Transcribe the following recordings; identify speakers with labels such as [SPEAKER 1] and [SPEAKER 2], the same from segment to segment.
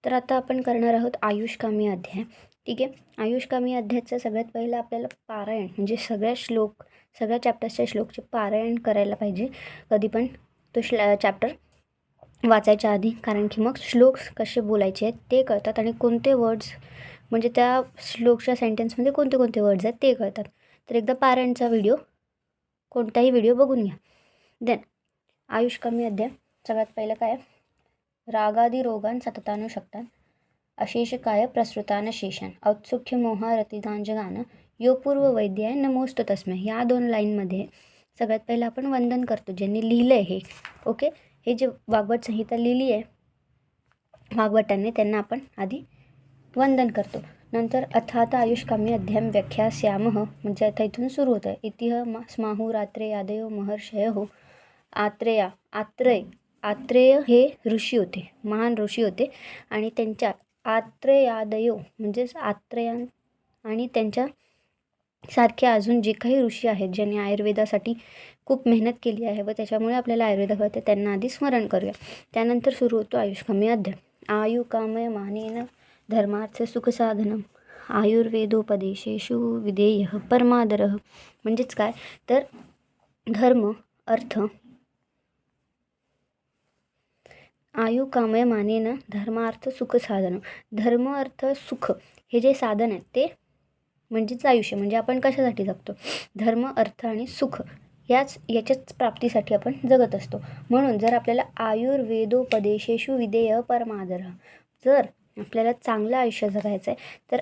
[SPEAKER 1] तर आता आपण करणार आहोत आयुषकामी अध्याय. ठीक आहे. आयुषकामी अध्यायाचं सगळ्यात पहिलं आपल्याला पारायण म्हणजे सगळ्या चॅप्टर्सच्या श्लोकचे पारायण करायला पाहिजे कधी पण तो चॅप्टर वाचायच्या आधी, कारण की मग श्लोक कसे बोलायचे आहेत ते कळतात आणि कोणते वर्ड्स म्हणजे त्या श्लोकच्या सेंटेन्समध्ये कोणते कोणते वर्ड्स आहेत ते कळतात. तर एकदा पारायणचा कोणताही व्हिडिओ बघून घ्या. देन आयुषकामी अध्याय सगळ्यात पहिलं काय, रागादी रोगान सततानु शकतान अशेषकाय प्रसृतान शेषान औत्सुख्य मोहारतिदांजगान यो पूर्व वैद्याय नमोस्तु तस्मै. ह्या 2 लाईनमध्ये सगळ्यात पहिलं आपण वंदन करतो. ज्यांनी लिहिलं आहे हे, ओके, हे जे वाग्भट संहिता लिहिली आहे वाग्भटांनी, त्यांना आपण आधी वंदन करतो. नंतर अथात आयुषकामी अध्याय व्याख्यास्यामः म्हणजे आता इथून सुरू होतं. इतिह स्माहू रात्रे आदयो महर्षय हो. आत्रेय हे ऋषी होते, महान ऋषी होते आणि त्यांच्या आत्रेयादयो म्हणजेच आत्रेयान आणि त्यांच्या सारखे अजून जे काही ऋषी आहेत ज्यांनी आयुर्वेदासाठी खूप मेहनत केली आहे व त्याच्यामुळे आपल्याला आयुर्वेद कळते, त्यांना आधी स्मरण करूया. त्यानंतर सुरू होतो आयुषकामी अध्याय. आयुकामय मानेन धर्मार्थ सुखसाधनम आयुर्वेदोपदेशेषु विधेय परमादर. म्हणजेच काय तर धर्म अर्थ आयुकामय मानेन धर्मार्थ सुख साधन. धर्म अर्थ सुख हे जे साधन आहे ते म्हणजेच आयुष्य, म्हणजे आपण कशासाठी जगतो, धर्म अर्थ आणि सुख याच्याच प्राप्तीसाठी आपण जगत असतो. म्हणून जर आपल्याला आयुर्वेदोपदेशेषु विधेय परमादर, जर आपल्याला चांगलं आयुष्य जगायचं आहे तर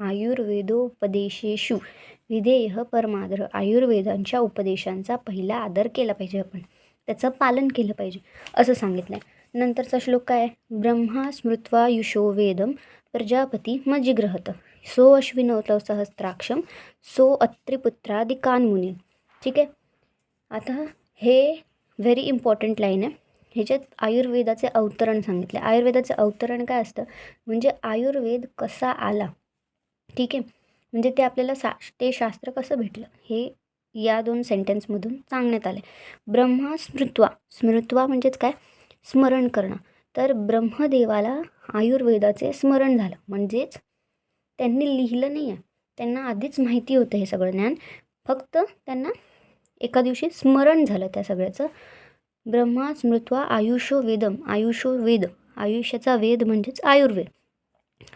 [SPEAKER 1] आयुर्वेदोपदेशेषु विधेय परमादर, आयुर्वेदांच्या उपदेशांचा पहिला आदर केला पाहिजे, आपण त्याचं पालन केलं पाहिजे असं सांगितलं आहे. नंतरचा श्लोक काय आहे, ब्रह्मा स्मृत्वा युषो वेदम प्रजापती मजिग्रहत सो अश्विनोत सहस्त्राक्षम सो अत्रिपुत्रादिकान मुनी. ठीक आहे. आता हे व्हेरी इम्पॉर्टंट लाईन आहे. ह्याच्यात आयुर्वेदाचे अवतरण सांगितले. आयुर्वेदाचे अवतरण काय असतं म्हणजे आयुर्वेद कसा आला, ठीक आहे, म्हणजे ते आपल्याला ते शास्त्र कसं भेटलं हे या 2 सेंटेन्समधून सांगण्यात आले. ब्रह्मा स्मृत्वा म्हणजेच काय, स्मरण करणं. तर ब्रह्मदेवाला आयुर्वेदाचे स्मरण झालं, म्हणजेच त्यांनी लिहिलं नाही आहे, त्यांना आधीच माहिती होतं हे सगळं ज्ञान, फक्त त्यांना एका दिवशी स्मरण झालं त्या सगळ्याचं. ब्रह्मा स्मृत्वा आयुषो वेद, आयुष्याचा वेद म्हणजेच आयुर्वेद.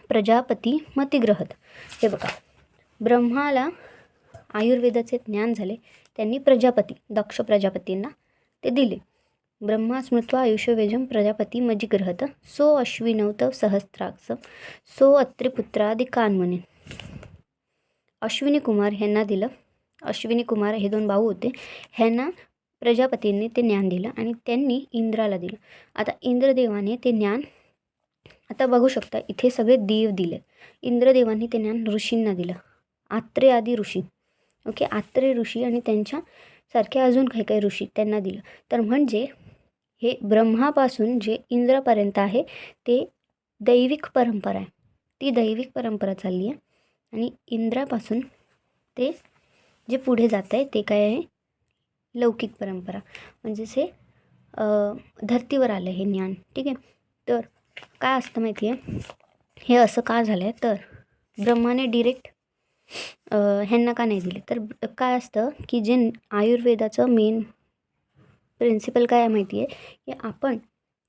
[SPEAKER 1] प्रजापती मतिग्रहत. हे बघा, ब्रह्माला आयुर्वेदाचे ज्ञान झाले, त्यांनी दक्ष प्रजापतींना ते दिले. ब्रह्मा स्मृत्वा आयुष्य वेजम प्रजापती मजिग्रहत सो अश्विनौत सहस्त्राक्ष सो अत्रिपुत्रादिकान मुनी. अश्विनी कुमार ह्यांना दिलं. अश्विनी कुमार हे 2 भाऊ होते, ह्यांना प्रजापतींनी ते ज्ञान दिलं आणि त्यांनी इंद्राला दिलं. आता इंद्रदेवाने ते ज्ञान, आता बघू शकता इथे सगळे देव दिले. इंद्रदेवांनी ते ज्ञान ऋषींना दिलं, आत्रेय आदी ऋषी, ओके, आत्रेय ऋषी आणि त्यांच्यासारखे अजून काही काही ऋषी त्यांना दिलं. तर म्हणजे हे ब्रह्मापासून जे इंद्रापर्यंत आहे ते दैविक परंपरा आहे, ती दैविक परंपरा चालली आहे. आणि इंद्रापासून ते जे पुढे जात आहे ते काय आहे, लौकिक परंपरा, म्हणजेच हे धर्तीवर आलं हे ज्ञान. ठीक आहे. तर काय असतं माहिती आहे, हे असं का झालं आहे, तर ब्रह्माने डिरेक्ट ह्यांना का नाही दिले, तर काय असतं की जे आयुर्वेदाचं मेन प्रिन्सिपल काय आहे माहिती आहे, की आपण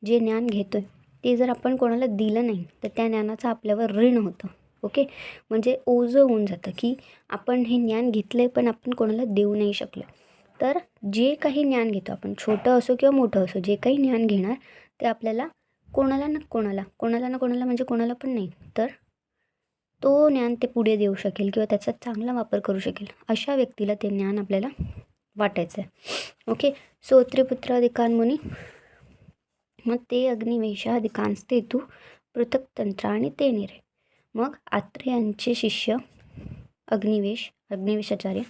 [SPEAKER 1] जे ज्ञान घेतो आहे ते जर आपण कोणाला दिलं नाही तर त्या ज्ञानाचं आपल्यावर ऋण होतं. ओके, म्हणजे ओझं होऊन जातं की आपण हे ज्ञान घेतलं आहे पण आपण कोणाला देऊ नाही शकलो. तर जे काही ज्ञान घेतो आपण, छोटं असो किंवा मोठं असो, जे काही ज्ञान घेणार ते आपल्याला कोणाला ना कोणाला म्हणजे कोणाला पण नाही, तर तो ज्ञान ते पुढे देऊ शकेल किंवा त्याचा चांगला वापर करू शकेल अशा व्यक्तीला ते ज्ञान आपल्याला वाटायचं आहे. ओके, सो त्रिपुत्रादिकान मुनी, मग ते अग्निवेशादिकांस्ते तू पृथक तंत्राणी ते निरे. मग आत्रेयांचे शिष्य अग्निवेशाचार्य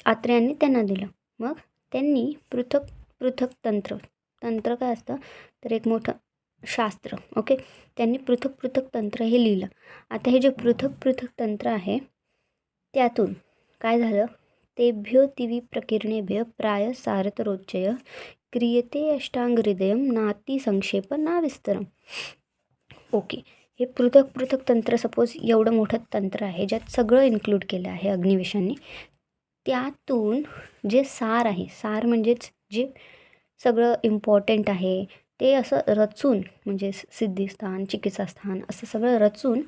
[SPEAKER 1] आत्रेयांनी त्यांना दिलं. मग त्यांनी पृथक तंत्र काय असतं तर एक मोठं शास्त्र, ओके, त्यांनी पृथक तंत्र हे लिहिलं. आता हे जे पृथक तंत्र आहे त्यातून काय झालं, तेभ्यो तिवी प्रकीर्णेभ्य प्राय सारतरोच्चय क्रियते अष्टांग हृदयम नाती संक्षेप ना विस्तरम. ओके, हे पृथक पृथक तंत्र, सपोज एवढं मोठं तंत्र आहे ज्यात सगळं इन्क्लूड केलं आहे अग्निवेशांनी. त्यातून जे सार आहे, सार म्हणजेच जे सगळं इम्पॉर्टंट आहे ते असं रचून, म्हणजे सिद्धिस्थान, चिकित्सास्थान, असं सगळं रचून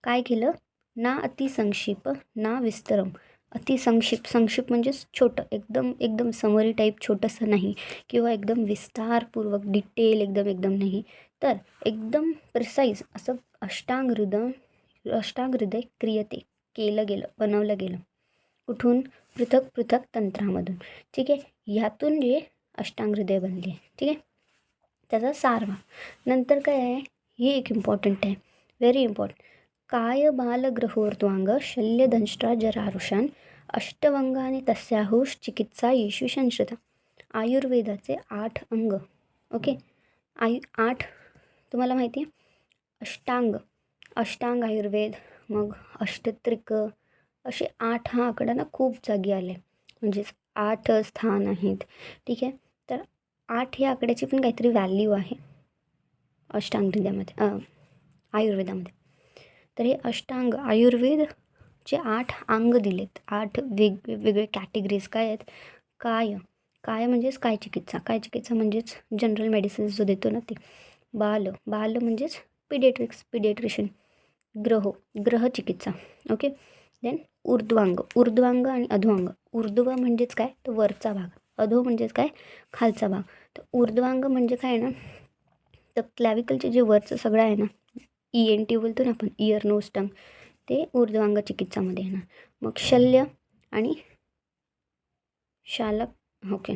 [SPEAKER 1] काय केलं, ना अतिसंक्षिप ना विस्तरम. अतिसंक्षिप्त, संक्षिप्त म्हणजेच छोटं, एकदम एकदम समरी टाईप छोटंसं नाही, किंवा एकदम विस्तारपूर्वक डिटेल एकदम नाही, तर एकदम प्रिसाईज असं अष्टांग हृदय क्रियते केलं गेलं, बनवलं गेलं. कुठून? पृथक पृथक तंत्रामधून. ठीक आहे, ह्यातून जे अष्टांग हृदय बनले. ठीक आहे, त्याचा सारवा. नंतर काय आहे, हे एक इम्पॉर्टंट आहे, व्हेरी इम्पॉर्टंट. काय बालग्रहोर्ध्वांग शल्यदंष्ट्रा जरारुषान अष्टवंगाने तस्याहुष चिकित्सा येशू संश्रिता. आयुर्वेदाचे 8 अंग. ओके, 8 तुम्हाला माहिती आहे, अष्टांग आयुर्वेद, मग अष्टत्रिक, असे 8 हा आकडा ना खूप जागी आले, म्हणजेच 8 स्थान आहेत. ठीक आहे, तर 8 या आकड्याची पण काहीतरी व्हॅल्यू आहे अष्टांग हृदयामध्ये, आयुर्वेदामध्ये. तर हे अष्टांग आयुर्वेदचे 8 अंग दिलेत, 8 वेगवेगळे कॅटेगरीज काय आहेत. काय म्हणजेच काय चिकित्सा म्हणजेच जनरल मेडिसिन्स जो देतो ना ते. बाल म्हणजेच पिडियाट्रिशियन. ग्रह चिकित्सा. ओके, देन ऊर्ध्वांग आणि अधोअंग. ऊर्ध्व म्हणजेच काय, तर वरचा भाग. अधो म्हणजेच काय, खालचा भाग. तर ऊर्ध्वांग म्हणजे काय ना, तर क्लॅविकलचे जे वरचं सगळं आहे ना, ENT बोलतो ना आपण, इयर नोज टंग, ते ऊर्ध्वांग चिकित्सामध्ये येणार. मग शल्य आणि ओके,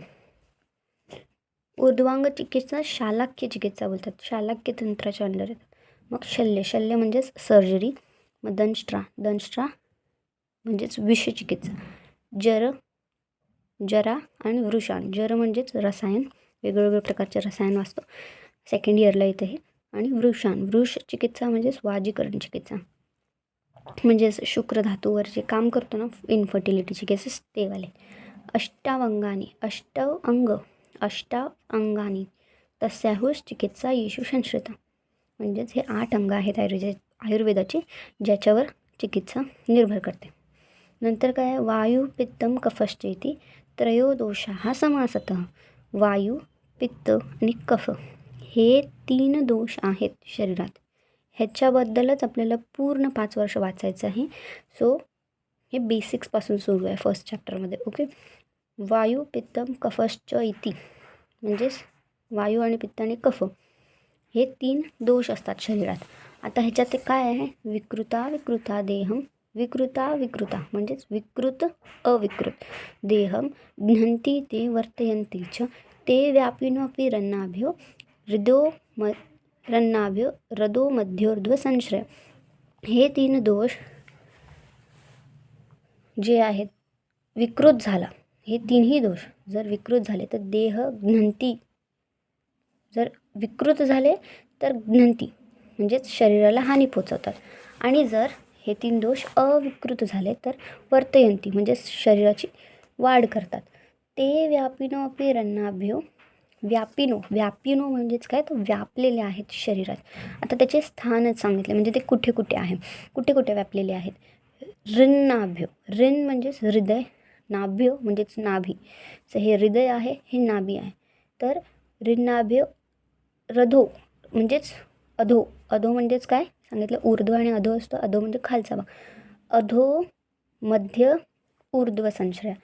[SPEAKER 1] ऊर्ध्वांग चिकित्सा शालाक्य चिकित्सा बोलतात, शालाक्य तंत्राच्या अंडर येतात. मग शल्य म्हणजेच सर्जरी. मग दंष्ट्रा म्हणजेच विषचिकित्सा. जरा आणि वृषाण. जर म्हणजेच रसायन, वेगवेगळ्या प्रकारचे रसायन वाचतो, सेकंड इयरला येतं हे. आणि वृष चिकित्सा म्हणजेच वाजीकरण चिकित्सा, म्हणजेच शुक्र धातूवर जे काम करतो ना, इन्फर्टिलिटीचे केसेस ते वाले. अष्टावंगानी तस्याहुष चिकित्सा येशू संश्रिता. म्हणजेच हे 8 अंग आहेत आयुर्वेदाची, ज्याच्यावर चिकित्सा निर्भर करते. नंतर काय, वायू पित्तम कफश्चेती त्रयोदोषाः समासतः. वायू, पित्त आणि कफ हे 3 दोष आहेत शरीरात. ह्याच्याबद्दलच आपल्याला पूर्ण 5 वर्ष वाचायचं आहे. सो हे बेसिक्सपासून सुरू आहे फर्स्ट चॅप्टरमध्ये. ओके, वायू पित्तम कफश्च इति, म्हणजेच वायू आणि पित्त आणि कफ हे 3 दोष असतात शरीरात. आता ह्याच्यात ते काय आहे, विकृता देहम, विकृता म्हणजेच विकृत अविकृत देहम, घ्नन्ति ते वर्तयन्ति च ते व्यापिनोऽपि रदो मध्योर्ध्व संश्रय. हे 3 दोष जे आहेत, विकृत झाला, हे 3ही दोष जर विकृत झाले तर देह घ्नन्ति, जर विकृत झाले तर घ्नन्ति म्हणजेच शरीराला हानी पोचवतात. आणि जर हे 3 दोष अविकृत झाले तर वर्तयन्ति म्हणजेच शरीराची वाढ करतात. ते व्यापिनोऽपि रन्नाभ्यो. व्यापिनो म्हणजेच काय, तर व्यापलेले आहेत शरीरात. आता त्याचे स्थानच सांगितले, म्हणजे ते कुठे कुठे आहे, कुठे व्यापलेले आहेत. ऋन्नाभ्यो, ऋन् म्हणजेच हृदय, नाभ्यो म्हणजेच नाभी. तर हे हृदय आहे, हे नाभी आहे. तर ऋन्नाभ्यो. रधो म्हणजेच अधो म्हणजेच काय सांगितलं, ऊर्ध्व आणि अधो असतो. अधो म्हणजे खालचा भाग. अधो मध्य ऊर्ध्व संश्रय.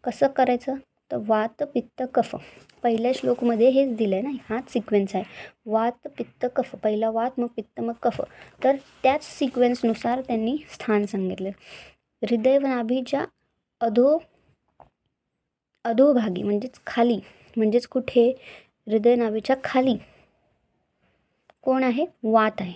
[SPEAKER 1] कसं करायचं, तर वात पित्त कफ. पहिल्या श्लोकमध्ये हेच दिलं आहे ना, हाच सिक्वेन्स आहे, वात पित्त कफ. पहिला वात, मग पित्त, मग कफ. तर त्याच सिक्वेन्सनुसार त्यांनी स्थान सांगितले. हृदय व नाभीच्या अधोभागी म्हणजेच खाली, म्हणजेच कुठे, हृदय नाभीच्या खाली कोण आहे, वात आहे.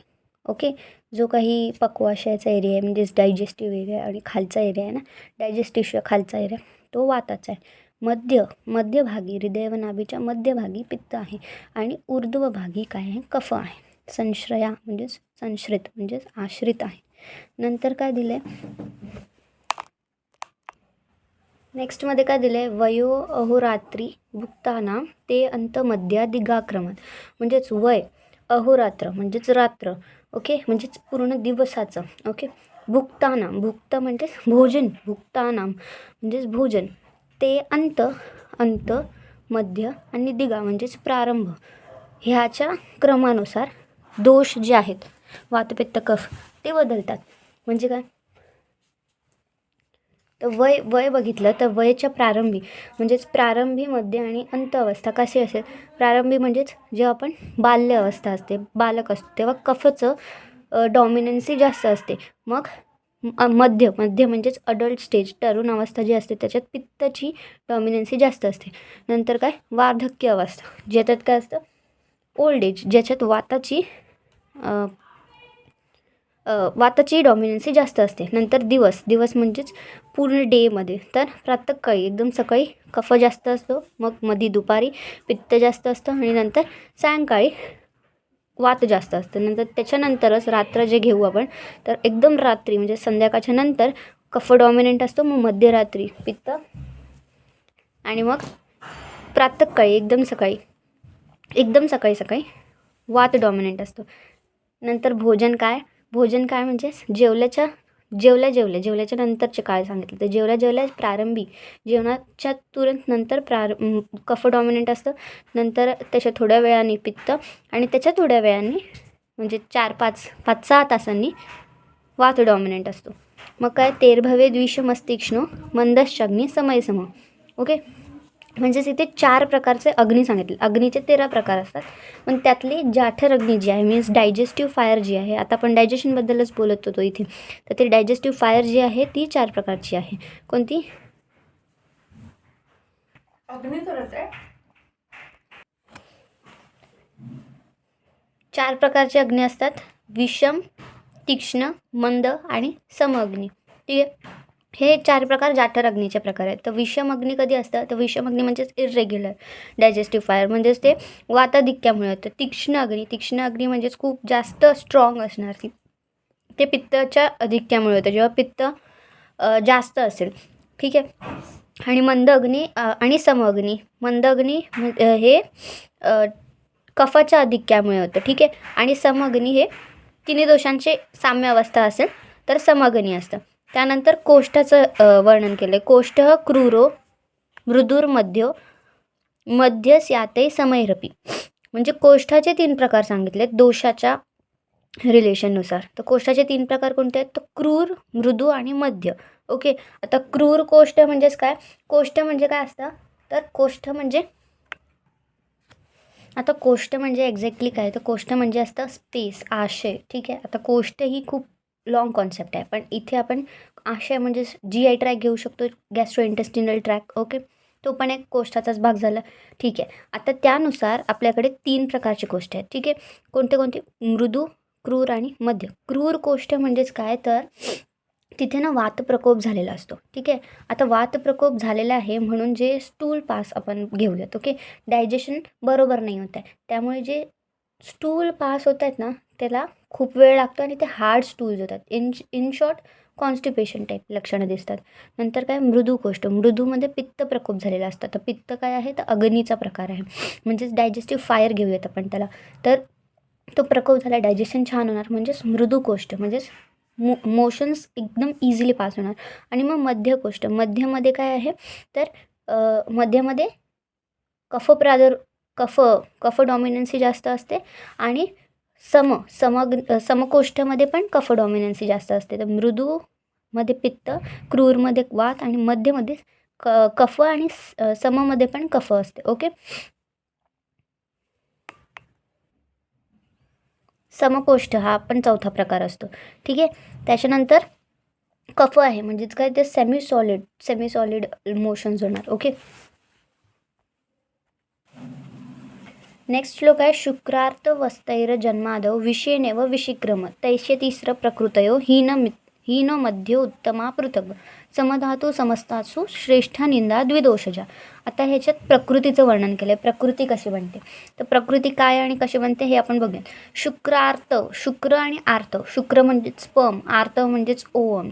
[SPEAKER 1] ओके, जो काही पक्वाशयाचा एरिया आहे, म्हणजेच डायजेस्टिव्ह एरिया, आणि खालचा एरिया आहे ना, डायजेस्टिव्ह खालचा एरिया, तो वाताचा आहे. मध्यभागी, हृदय व नाभीच्या मध्यभागी पित्त आहे, आणि ऊर्ध्वभागी काय आहे, कफ आहे. संश्रया म्हणजेच संश्रित, म्हणजेच आश्रित आहे. नंतर काय दिलं आहे, नेक्स्टमध्ये काय दिलं आहे, वयो अहोरात्री भुक्तानाम ते अंत मध्या दिगाक्रमण, म्हणजेच वय अहोरात्र म्हणजेच रात्र, ओके, म्हणजेच पूर्ण दिवसाचं, ओके. भुक्तानाम, भुक्त म्हणजेच भोजन, भुक्तानाम म्हणजेच भोजन, ते अंत, अंत, मध्य आणि दिगा म्हणजेच प्रारंभ, ह्याच्या क्रमानुसार दोष जे आहेत वातपित्त कफ ते बदलतात. म्हणजे काय, तर वय बघितलं तर वयाच्या प्रारंभी म्हणजेच प्रारंभी, मध्य आणि अंत अवस्था कशी असेल, प्रारंभी म्हणजेच जेव्हा आपण बाल्य अवस्था असते, बालक असतो, तेव्हा कफचं डॉमिनन्सी जास्त असते. मग मध्य म्हणजेच अडल्ट स्टेज, तरुण अवस्था जी असते त्याच्यात पित्ताची डॉमिनन्सी जास्त असते. नंतर काय, वार्धक्य अवस्था, ज्याच्यात काय असतं, ओल्ड एज, ज्याच्यात वाताची डॉमिनन्सी जास्त असते. नंतर दिवस म्हणजेच पूर्ण डेमध्ये, तर प्रातःकाळी एकदम सकाळी कफ जास्त असतो, मग मध्ये दुपारी पित्त जास्त असतं आणि नंतर सायंकाळी वात जास्त असतं. नंतर त्याच्यानंतरच रात्र जे घेऊ आपण, तर एकदम रात्री म्हणजे संध्याकाळच्या नंतर कफ डॉमिनंट असतो, मग मध्यरात्री पित्त आणि मग प्रातःकाळी एकदम सकाळी वात डॉमिनंट असतो. नंतर भोजन काय म्हणजे जेवल्याच्या नंतरचे काय सांगितलं, तर जेवल्या प्रारंभी, जेवणाच्या तुरंत नंतर कफ डॉमिनंट असतं. नंतर त्याच्या थोड्या वेळाने पित्त आणि त्याच्या थोड्या वेळाने म्हणजे 5-6 तासांनी वात डॉमिनंट असतो. मग काय, तेरभवे द्विषमस्तीक्ष्ण मंदश्चाग्नी समयसम, ओके. म्हणजेच इथे 4 प्रकारचे अग्नी सांगितले. अग्नीचे 13 प्रकार असतात, पण त्यातली जाठर अग्नी जी आहे मीन्स डायजेस्टिव्ह फायर जी आहे, आता आपण डायजेशनबद्दलच बोलत होतो इथे, तर ती डायजेस्टिव्ह फायर जी आहे ती 4 प्रकारची आहे. कोणती? अग्नी करत आहे 4 प्रकारचे अग्नी असतात, विषम, तीक्ष्ण, मंद आणि समअग्नी, ठीक आहे. हे 4 प्रकार जाठर अग्नीचे प्रकार आहेत. तर विषम अग्नी कधी असतं, तर विषम अग्नी म्हणजेच इरेग्युलर डायजेस्टिव्ह फायर, म्हणजेच ते वाताधिक्यामुळे होतं. तीक्ष्ण अग्नी म्हणजेच खूप जास्त स्ट्रॉंग असणार ती, ते पित्ताच्या अधिक्यामुळे होतं, जेव्हा पित्त जास्त असेल, ठीक आहे. आणि मंद अग्नी आणि समअग्नी, मंद अग्नी हे कफाच्या अधिक्यामुळे होतं, ठीक आहे. आणि समअग्नी हे तिन्ही दोषांचे साम्य अवस्था असेल तर समअग्नी असतं. त्यानंतर कोष्ठाचं वर्णन केलं आहे. कोष्ठ क्रूरो मध्य स्याते समैरपी, म्हणजे कोष्ठाचे 3 प्रकार सांगितले दोषाच्या रिलेशननुसार. तर कोष्ठाचे 3 प्रकार कोणते आहेत, तर क्रूर, मृदू आणि मध्य, ओके. आता क्रूर कोष्ठ म्हणजेच काय, कोष्ठ म्हणजे काय असतं, तर कोष्ठ म्हणजे एक्झॅक्टली काय, तर कोष्ठ म्हणजे असतं स्पेस, आशय, ठीक आहे. आता कोष्ठ ही खूप लॉंग कॉन्सेप्ट आहे, पण इथे आपण आशय म्हणजे GI ट्रॅक घेऊ शकतो, गॅस्ट्रो इंटेस्टिनल ट्रॅक, ओके. तो पण एक कोष्ठाचाच भाग झाला, ठीक आहे. आता त्यानुसार आपल्याकडे 3 प्रकारचे कोष्ठ आहेत, ठीक आहे. कोणते, मृदू, क्रूर आणि मध्य. क्रूर कोष्ठ म्हणजेच काय, तर तिथे ना वातप्रकोप झालेला असतो, ठीक आहे. आता वातप्रकोप झालेला आहे म्हणून जे स्टूल पास आपण घेऊयात, ओके. डायजेशन बरोबर नाही होत आहे, त्यामुळे जे स्टूल पास होत आहेत ना त्याला खूप वेळ लागतो आणि ते हार्ड स्टूल्स होतात, इन शॉर्ट कॉन्स्टिपेशन टाईप लक्षणं दिसतात. नंतर काय, मृदू कोष्ठ, मृदूमध्ये पित्त प्रकोप झालेला असतो. तर पित्त काय आहे, तर अग्नीचा प्रकार आहे, म्हणजेच डायजेस्टिव्ह फायर घेऊयात आपण त्याला, तर तो प्रकोप झाला, डायजेशन छान होणार, म्हणजेच मृदू कोष्ठ, म्हणजेच मोशन्स एकदम इझिली पास होणार. आणि मग मध्य कोष्ठ, मध्यमध्ये काय आहे, तर मध्यमध्ये कफ डॉमिनन्सी जास्त असते आणि समकोष्ठमध्ये पण कफ डॉमिनन्सी जास्त असते. तर मृदूमध्ये पित्त, क्रूरमध्ये वात आणि मध्यमध्ये कफ आणि सममध्ये पण कफ असते, ओके. समकोष्ठ हा पण 4था प्रकार असतो, ठीक आहे. त्याच्यानंतर कफ आहे म्हणजेच काय, ते सेमी सॉलिड मोशन्स होणार, ओके. नेक्स्ट श्लोक आहे, शुक्रार्थ वस्तैर जन्मादौ विषेनेव विशिक्रम तैश्य तिस्र प्रकृतयो हीन मध्यो उत्तमा पृथग समधातू समस्तासु श्रेष्ठा निंदा द्विदोषजा. आता ह्याच्यात प्रकृतीचं वर्णन केलं आहे, प्रकृती कशी बनते, तर प्रकृती काय आणि कशी बनते हे आपण बघूया. शुक्रार्थ, शुक्र आणि आर्त, शुक्र म्हणजेच स्पर्म, आर्त म्हणजेच ओवम,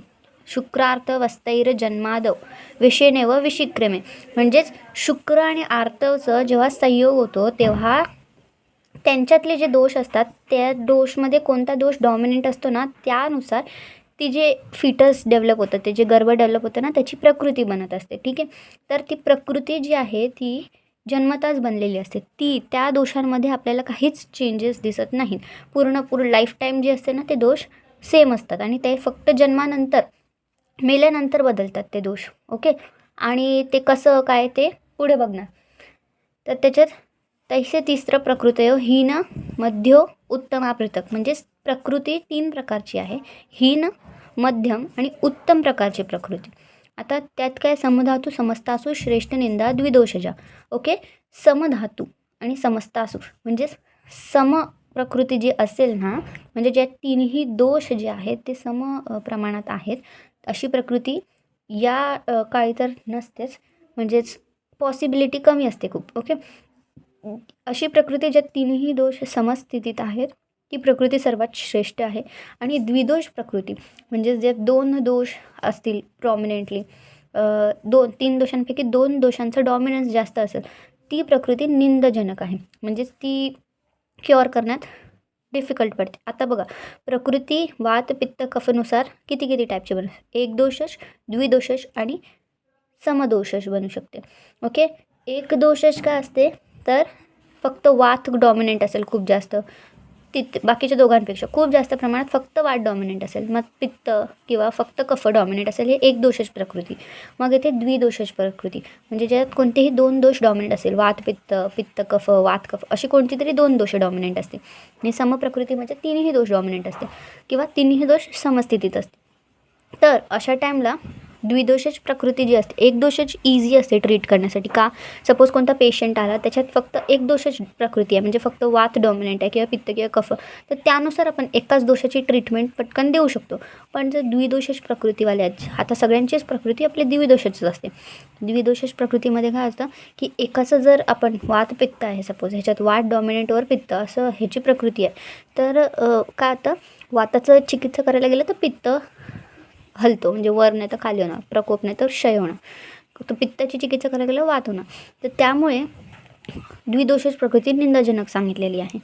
[SPEAKER 1] शुक्रार्थ वस्तैर जन्मादव विषेने व विशिक्रमे. म्हणजेच शुक्र आणि आर्तवचं जेव्हा संयोग होतो तेव्हा त्यांच्यातले जे दोष असतात त्या दोषमध्ये कोणता दोष डॉमिनंट असतो ना, त्यानुसार ती जे फिटस डेव्हलप होतं, ते जे गर्भ डेव्हलप होतं ना, त्याची प्रकृती बनत असते. ठीक आहे. तर ती प्रकृती जी आहे ती जन्मताच बनलेली असते. त्या दोषांमध्ये आपल्याला काहीच चेंजेस दिसत नाहीत. पूर्ण लाईफ टाईम जे असते ना, ते दोष सेम असतात आणि ते फक्त जन्मानंतर मेल्यानंतर बदलतात ते दोष. ओके. आणि ते कसं काय ते पुढे बघणार. तर त्याच्यात तैसे तिसरं प्रकृतयो हीन मध्यो उत्तमा पृथक. म्हणजेच प्रकृती 3 प्रकारची आहे. हीन, मध्यम आणि उत्तम प्रकारची प्रकृती. आता त्यात काय समधातू समस्तासू श्रेष्ठ निंदा द्विदोषजा. ओके. समधातू आणि समस्तासू म्हणजेच सम प्रकृती जी असेल ना, म्हणजे ज्या 3ही दोष जे आहेत ते सम प्रमाणात आहेत, अशी प्रकृती या काळी तर नसतेच. म्हणजेच पॉसिबिलिटी कमी असते खूप. ओके. अशी प्रकृती ज्या 3ही दोष समस्थितीत आहेत ती प्रकृती सर्वात श्रेष्ठ आहे. आणि द्विदोष प्रकृती म्हणजे जे 2 दोष असतील प्रॉमिनेंटली, 3 दोषांपैकी 2 दोषांचं डॉमिनन्स जास्त असेल, ती प्रकृती निंदजनक आहे. म्हणजेच ती क्युअर करण्यात डिफिकल्ट पडते. आता बघा, प्रकृती वात पित्त कफनुसार किती टाईपचे बनू शकते. एक दोषश, द्विदोषश आणि समदोषश बनू शकते. ओके. एक दोषश काय असते तर फक्त वात डॉमिनंट असेल खूप जास्त, बाकीच्या दोघांपेक्षा खूप जास्त प्रमाणात फक्त वात डॉमिनंट असेल. मग पित्त किंवा फक्त कफ डॉमिनंट असेल, हे एक दोषश प्रकृती. मग येथे द्विदोषश प्रकृती म्हणजे ज्यात कोणतेही 2 दोष डॉमिनंट असेल, वात पित्त, पित्त कफ, वात कफ अशी कोणती तरी 2 दोष डॉमिनंट असते. आणि समप्रकृती म्हणजे 3ही दोष डॉमिनंट असते किंवा 3ही दोष समस्थितीत असते. तर अशा टाईमला द्विदोषज प्रकृती जी असते, एक दोषच इझी असते ट्रीट करण्यासाठी. का? सपोज कोणता पेशंट आला त्याच्यात फक्त एक दोषच प्रकृती आहे, म्हणजे फक्त वात डॉमिनंट आहे किंवा पित्त किंवा कफ, तर त्यानुसार आपण एकाच दोषाची ट्रीटमेंट पटकन देऊ शकतो. पण जर द्विदोषज प्रकृतीवाले आहेत, आता सगळ्यांचीच प्रकृती आपली द्विदोषच असते. द्विदोषज प्रकृतीमध्ये काय असतं की एकाचं जर आपण वात पित्त आहे सपोज, ह्याच्यात वात डॉमिनंटवर पित्त असं ह्याची प्रकृती आहे, तर काय आता वाताचं चिकित्सा करायला गेलं तर पित्त हलतो, म्हणजे वर नाही तर खाली होणार, प्रकोप नाही तर क्षय होणार. तर पित्ताची चिकित्सा करायला गेलं वात होणार. तर त्यामुळे द्विदोषज प्रकृती निंदाजनक सांगितलेली आहे.